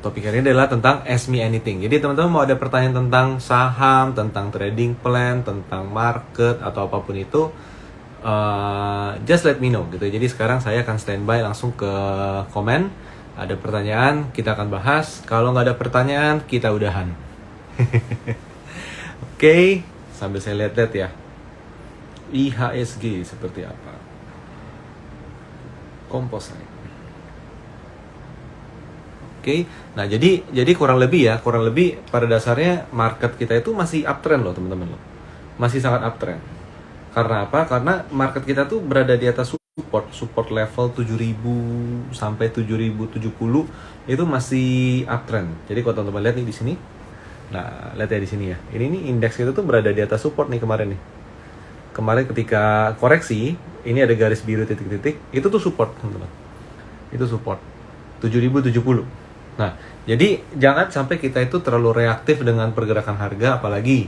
topik hari ini adalah tentang Ask Me Anything. Jadi teman-teman mau ada pertanyaan tentang saham, tentang trading plan, tentang market atau apapun itu, just let me know gitu. Jadi sekarang saya akan standby langsung ke komen. Ada pertanyaan kita akan bahas. Kalau nggak ada pertanyaan kita udahan. Oke, sambil saya lihat-lihat ya. IHSG seperti apa? Composite. Oke, nah jadi kurang lebih pada dasarnya market kita itu masih uptrend loh teman-teman loh, masih sangat uptrend. Karena apa? Karena market kita tuh berada di atas support level 7.000 sampai 7.070 itu masih uptrend. Jadi kalau teman-teman lihat nih di sini, nah lihat ya di sini ya, ini nih indeks kita tuh berada di atas support nih kemarin nih. Kemarin ketika koreksi, ini ada garis biru titik-titik, itu tuh support teman-teman. Itu support 7.070. Nah, jadi jangan sampai kita itu terlalu reaktif dengan pergerakan harga, apalagi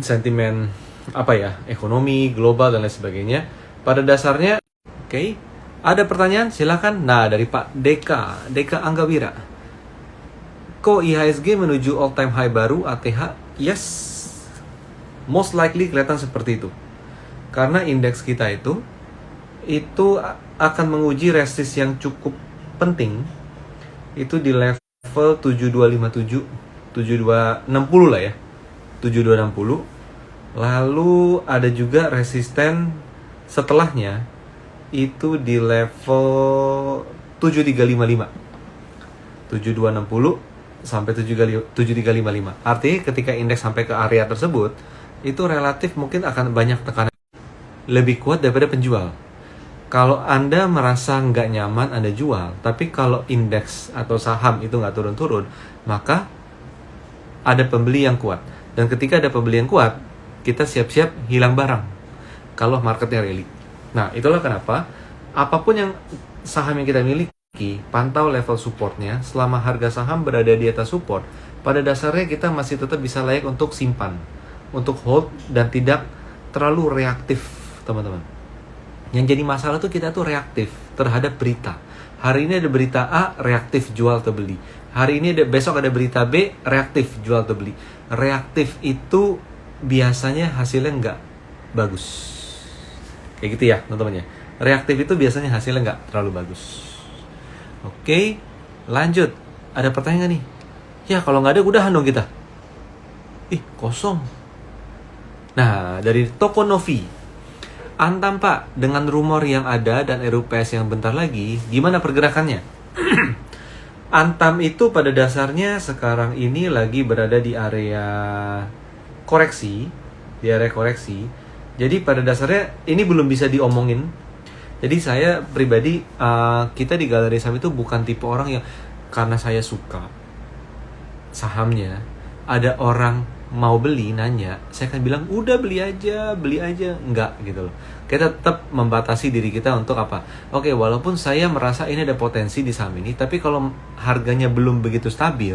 sentimen ekonomi global dan lain sebagainya. Pada dasarnya, oke, ada pertanyaan silakan. Nah, dari Pak Deka Anggawira, kok IHSG menuju all time high baru ATH? Yes, most likely kelihatan seperti itu. Karena indeks kita itu akan menguji resist yang cukup penting, itu di level 7257, 7260 lah ya, 7260. Lalu ada juga resisten setelahnya itu di level 7355, 7260 sampai 7355. Artinya ketika indeks sampai ke area tersebut, itu relatif mungkin akan banyak tekanan, lebih kuat daripada penjual. Kalau Anda merasa nggak nyaman, Anda jual. Tapi kalau indeks atau saham itu nggak turun-turun, maka ada pembeli yang kuat. Dan ketika ada pembeli yang kuat, kita siap-siap hilang barang kalau marketnya rally. Nah, itulah kenapa apapun yang saham yang kita miliki, pantau level supportnya. Selama harga saham berada di atas support, pada dasarnya kita masih tetap bisa layak untuk simpan, untuk hold, dan tidak terlalu reaktif, teman-teman. Yang jadi masalah tuh kita tuh reaktif terhadap berita. Hari ini ada berita A, reaktif jual atau beli. Hari ini besok ada berita B, reaktif jual atau beli. Reaktif itu biasanya hasilnya nggak bagus. Kayak gitu ya teman-teman ya. Reaktif itu biasanya hasilnya nggak terlalu bagus. Oke, lanjut. Ada pertanyaan nih. Ya kalau nggak ada udahan dong kita. Kosong. Nah, dari Toko Novi, Antam Pak, dengan rumor yang ada dan RUPS yang bentar lagi, gimana pergerakannya? Antam itu pada dasarnya sekarang ini lagi berada di area koreksi. Jadi pada dasarnya ini belum bisa diomongin. Jadi saya pribadi, kita di Galeri Saham itu bukan tipe orang yang karena saya suka sahamnya, ada orang mau beli nanya, saya akan bilang udah beli aja, enggak gitu loh. Kita tetap membatasi diri kita untuk apa? Oke, walaupun saya merasa ini ada potensi di saham ini, tapi kalau harganya belum begitu stabil,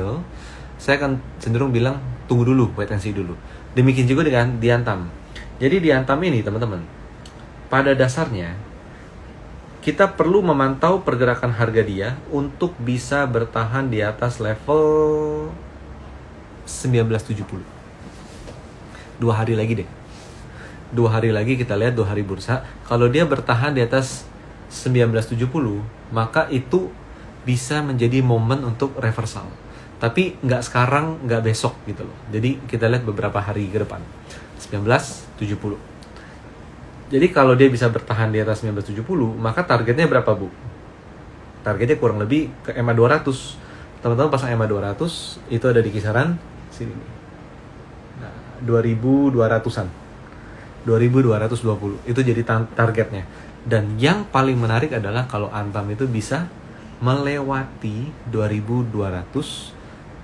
saya akan cenderung bilang tunggu dulu, wait and see dulu. Demikian juga dengan di Antam. Jadi di Antam ini teman-teman, pada dasarnya kita perlu memantau pergerakan harga dia untuk bisa bertahan di atas level 1970. 2 hari lagi deh. 2 hari lagi kita lihat 2 hari bursa. Kalau dia bertahan di atas 1970, maka itu bisa menjadi momen untuk reversal. Tapi nggak sekarang, nggak besok gitu loh. Jadi kita lihat beberapa hari ke depan. 1970. Jadi kalau dia bisa bertahan di atas 1970, maka targetnya berapa, Bu? Targetnya kurang lebih ke EMA 200. Teman-teman pasang EMA 200, itu ada di kisaran sini nih. 2200-an. 2220 itu jadi targetnya. Dan yang paling menarik adalah kalau Antam itu bisa melewati 2200,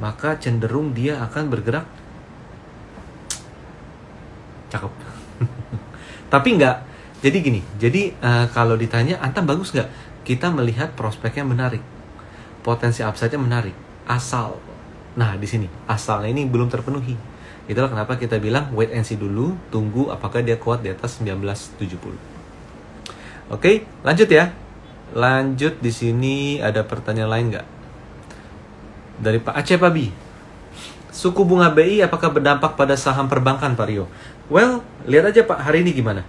maka cenderung dia akan bergerak cakep. Tapi enggak. Jadi gini, kalau ditanya Antam bagus nggak? Kita melihat prospeknya menarik, potensi upside-nya menarik. Asal, nah di sini asalnya ini belum terpenuhi. Itulah kenapa kita bilang wait and see dulu, tunggu apakah dia kuat di atas 1970. Oke, lanjut ya. Lanjut, di sini ada pertanyaan lain nggak? Dari Pak Aceh Pabi. Suku bunga BI apakah berdampak pada saham perbankan, Pak Rio? Well, lihat aja Pak, hari ini gimana?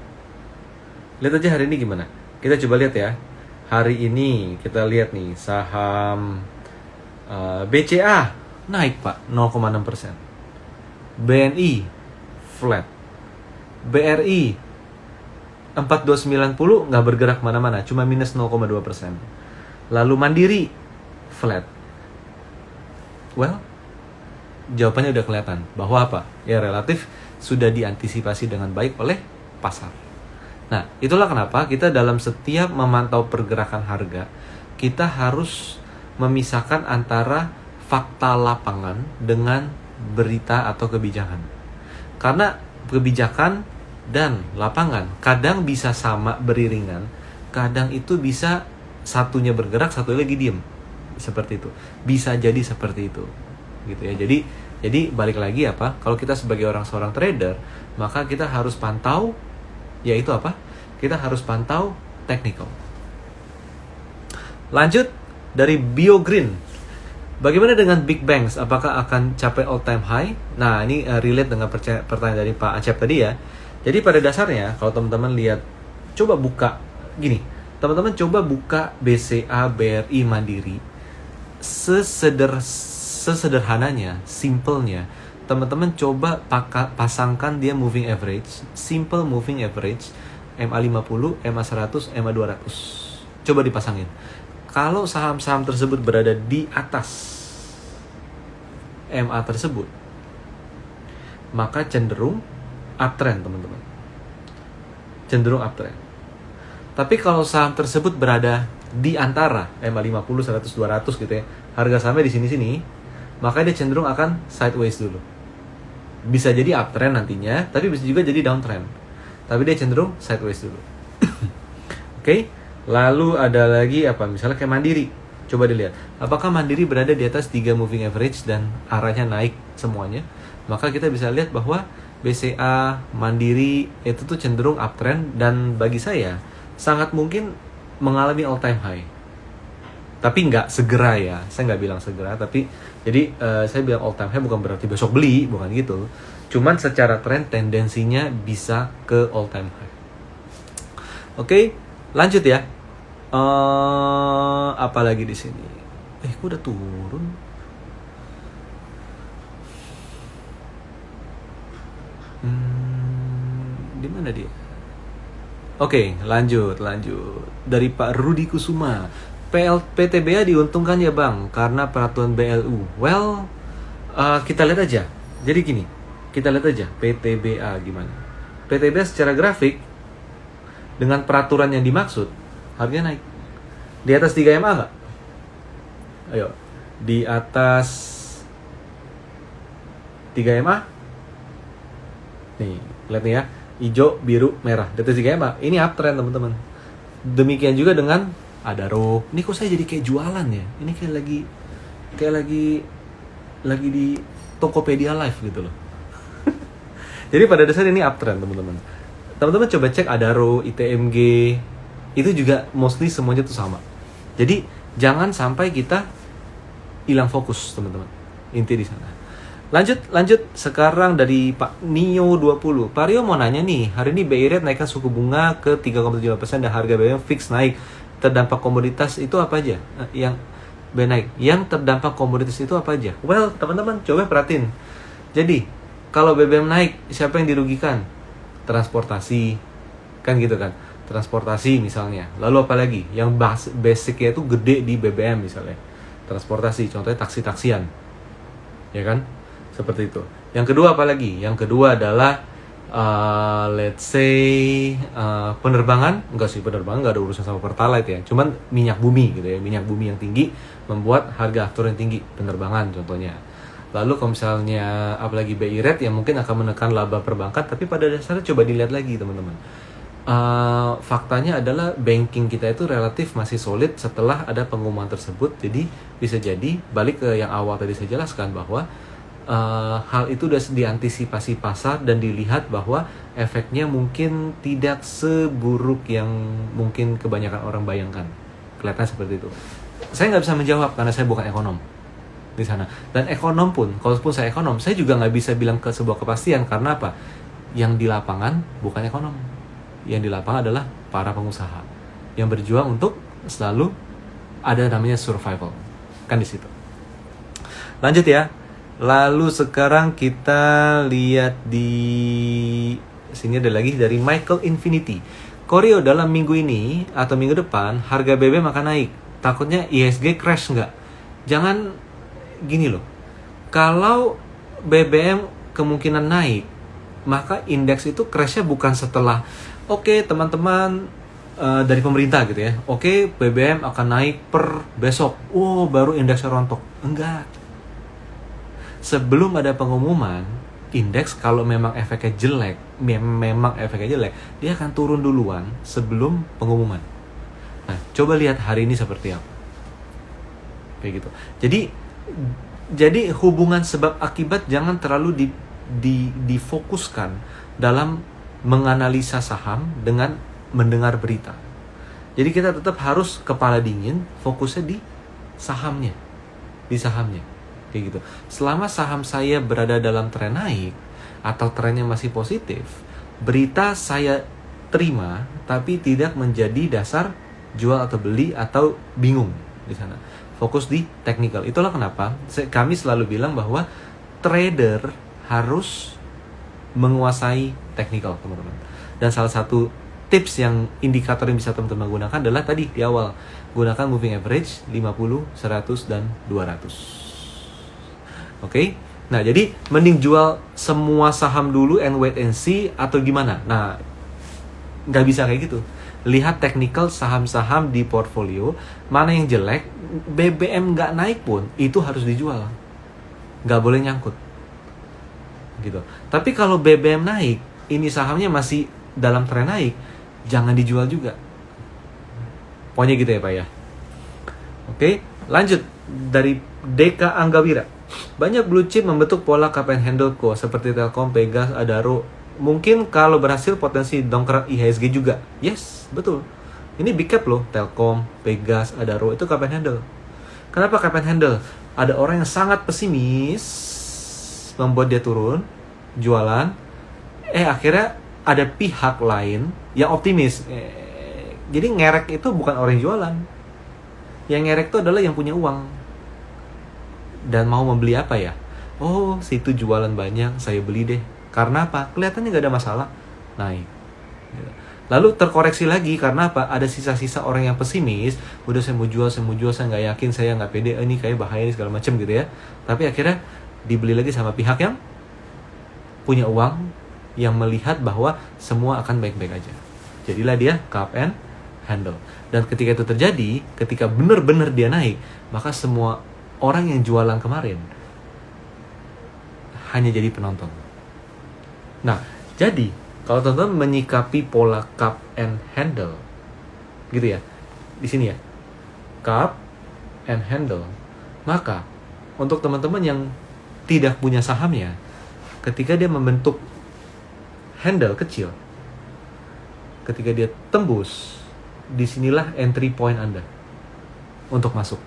Lihat aja hari ini gimana? Kita coba lihat ya. Hari ini kita lihat nih, saham BCA naik Pak, 0,6%. BNI flat. BRI 4290 nggak bergerak mana-mana, cuma minus 0,2%. Lalu Mandiri flat. Well, jawabannya udah kelihatan bahwa apa? Ya relatif sudah diantisipasi dengan baik oleh pasar. Nah, itulah kenapa kita dalam setiap memantau pergerakan harga, kita harus memisahkan antara fakta lapangan dengan berita atau kebijakan. Karena kebijakan dan lapangan kadang bisa sama beriringan, kadang itu bisa satunya bergerak, satu lagi diem. Seperti itu. Bisa jadi seperti itu. Gitu ya. Jadi balik lagi apa? Kalau kita sebagai seorang trader, maka kita harus pantau, yaitu apa? Kita harus pantau technical. Lanjut dari BioGreen. Bagaimana dengan Big Banks? Apakah akan capai all time high? Nah, ini relate dengan pertanyaan dari Pak Acep tadi ya. Jadi pada dasarnya kalau teman-teman lihat, coba buka gini. Teman-teman coba buka BCA, BRI, Mandiri. Sesederhananya, simpelnya, teman-teman coba pasangkan dia moving average, simple moving average, MA50, MA100, MA200. Coba dipasangin. Kalau saham-saham tersebut berada di atas MA tersebut, maka cenderung uptrend, teman-teman. Cenderung uptrend. Tapi kalau saham tersebut berada di antara MA50, 100, 200 gitu ya, harga sahamnya di sini-sini, maka dia cenderung akan sideways dulu. Bisa jadi uptrend nantinya, tapi bisa juga jadi downtrend. Tapi dia cenderung sideways dulu. Oke? Lalu ada lagi apa? Misalnya kayak Mandiri. Coba dilihat. Apakah Mandiri berada di atas 3 moving average dan arahnya naik semuanya? Maka kita bisa lihat bahwa BCA, Mandiri itu tuh cenderung uptrend dan bagi saya sangat mungkin mengalami all time high. Tapi nggak segera ya, saya nggak bilang segera, tapi jadi saya bilang all time high bukan berarti besok beli, bukan gitu. Cuman secara tren tendensinya bisa ke all time high. Oke, lanjut ya. Apa lagi di sini? Kok udah turun? Di mana dia? Oke, lanjut. Dari Pak Rudi Kusuma. PTBA diuntungkan ya Bang karena peraturan BLU. Well, kita lihat aja. Jadi gini, kita lihat aja PTBA gimana. PTBA secara grafik dengan peraturan yang dimaksud harganya naik. Di atas 3 MA nggak? Ayo, di atas 3 MA. Nih, lihat nih ya, hijau, biru, merah. Di atas 3 MA. Ini uptrend teman-teman. Demikian juga dengan Adaro. Ini kok saya jadi kayak jualan ya? Ini kayak lagi di Tokopedia Live gitu loh. Jadi pada dasarnya ini uptrend teman-teman. Teman-teman coba cek Adaro, ITMG, itu juga mostly semuanya tuh sama. Jadi jangan sampai kita hilang fokus teman-teman. Inti di sana. Lanjut sekarang dari Pak Nio 20. Pak Rio mau nanya nih, hari ini BI Rate naikkan suku bunga ke 3,75% dan harga BBM fix naik. Terdampak komoditas itu apa aja? Yang naik. Yang terdampak komoditas itu apa aja? Well, teman-teman coba perhatiin. Jadi, kalau BBM naik, siapa yang dirugikan? Transportasi. Kan gitu kan? Transportasi misalnya. Lalu apa lagi? Yang basicnya itu gede di BBM misalnya. Transportasi, contohnya taksi-taksian. Ya kan? Seperti itu. Yang kedua apa lagi? Yang kedua adalah let's say penerbangan. Enggak sih, penerbangan nggak ada urusan sama Pertalite ya. Cuman minyak bumi gitu ya. Minyak bumi yang tinggi membuat harga aftur yang tinggi. Penerbangan contohnya. Lalu kalau misalnya apalagi BI Rate yang mungkin akan menekan laba perbankan. Tapi pada dasarnya coba dilihat lagi teman-teman. Faktanya adalah banking kita itu relatif masih solid setelah ada pengumuman tersebut. Jadi bisa jadi balik ke yang awal tadi saya jelaskan bahwa hal itu sudah diantisipasi pasar dan dilihat bahwa efeknya mungkin tidak seburuk yang mungkin kebanyakan orang bayangkan. Kelihatan seperti itu. Saya nggak bisa menjawab karena saya bukan ekonom di sana. Dan ekonom pun, kalaupun saya ekonom, saya juga nggak bisa bilang ke sebuah kepastian. Karena apa? Yang di lapangan bukan ekonom. Yang di lapangan adalah para pengusaha yang berjuang untuk selalu ada namanya survival. Kan di situ. Lanjut ya. Lalu sekarang kita lihat di sini ada lagi dari Michael Infinity. Koryo, dalam minggu ini atau minggu depan harga BBM akan naik. Takutnya IHSG crash nggak? Jangan gini loh. Kalau BBM kemungkinan naik, maka indeks itu crashnya bukan setelah oke, teman-teman dari pemerintah gitu ya. Oke, BBM akan naik per besok. Oh, baru indeksnya rontok. Enggak. Sebelum ada pengumuman, indeks kalau memang efeknya jelek, dia akan turun duluan sebelum pengumuman. Nah, coba lihat hari ini seperti apa. Kayak gitu. Jadi hubungan sebab akibat jangan terlalu difokuskan dalam menganalisa saham dengan mendengar berita. Jadi kita tetap harus kepala dingin, fokusnya di sahamnya. Kayak gitu. Selama saham saya berada dalam tren naik atau trennya masih positif, berita saya terima tapi tidak menjadi dasar jual atau beli atau bingung di sana. Fokus di technical. Itulah kenapa kami selalu bilang bahwa trader harus menguasai technical, teman-teman. Dan salah satu tips yang indikator yang bisa teman-teman gunakan adalah tadi di awal, gunakan moving average 50, 100 dan 200. Oke? Nah, jadi mending jual semua saham dulu and wait and see atau gimana? Nah, nggak bisa kayak gitu. Lihat technical saham-saham di portfolio, mana yang jelek, BBM nggak naik pun, itu harus dijual. Nggak boleh nyangkut. Gitu. Tapi kalau BBM naik, ini sahamnya masih dalam tren naik, jangan dijual juga. Pokoknya gitu ya Pak ya. Oke, lanjut dari Deka Anggawira. Banyak blue chip membentuk pola cup and handle core seperti Telkom, Pegas, Adaro. Mungkin kalau berhasil potensi dongkrak IHSG juga. Yes, betul. Ini big cap loh, Telkom, Pegas, Adaro itu cup and handle. Kenapa cup and handle? Ada orang yang sangat pesimis membuat dia turun, jualan. Akhirnya ada pihak lain yang optimis. Jadi ngerek itu bukan orang yang jualan. Yang ngerek itu adalah yang punya uang dan mau membeli apa ya? Oh, situ jualan banyak, saya beli deh. Karena apa? Kelihatannya gak ada masalah, naik. Lalu terkoreksi lagi karena apa? Ada sisa-sisa orang yang pesimis. Udah saya mau jual, saya nggak yakin, saya nggak pede. Ini kayak bahaya ini segala macam gitu ya. Tapi akhirnya dibeli lagi sama pihak yang punya uang, yang melihat bahwa semua akan baik-baik aja. Jadilah dia cup and handle. Dan ketika itu terjadi, ketika benar-benar dia naik, maka semua orang yang jualan kemarin hanya jadi penonton. Nah, jadi kalau teman-teman menyikapi pola cup and handle, gitu ya, di sini ya, cup and handle, maka untuk teman-teman yang tidak punya sahamnya, ketika dia membentuk handle kecil, ketika dia tembus, disinilah entry point Anda untuk masuk.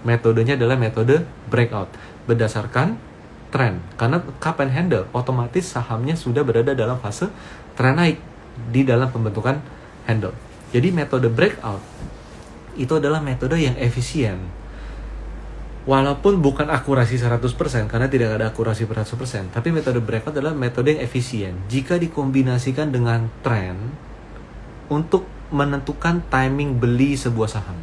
Metodenya adalah metode breakout berdasarkan tren. Karena cup and handle otomatis sahamnya sudah berada dalam fase tren naik di dalam pembentukan handle. Jadi metode breakout itu adalah metode yang efisien. Walaupun bukan akurasi 100% karena tidak ada akurasi 100%, tapi metode breakout adalah metode yang efisien jika dikombinasikan dengan tren untuk menentukan timing beli sebuah saham.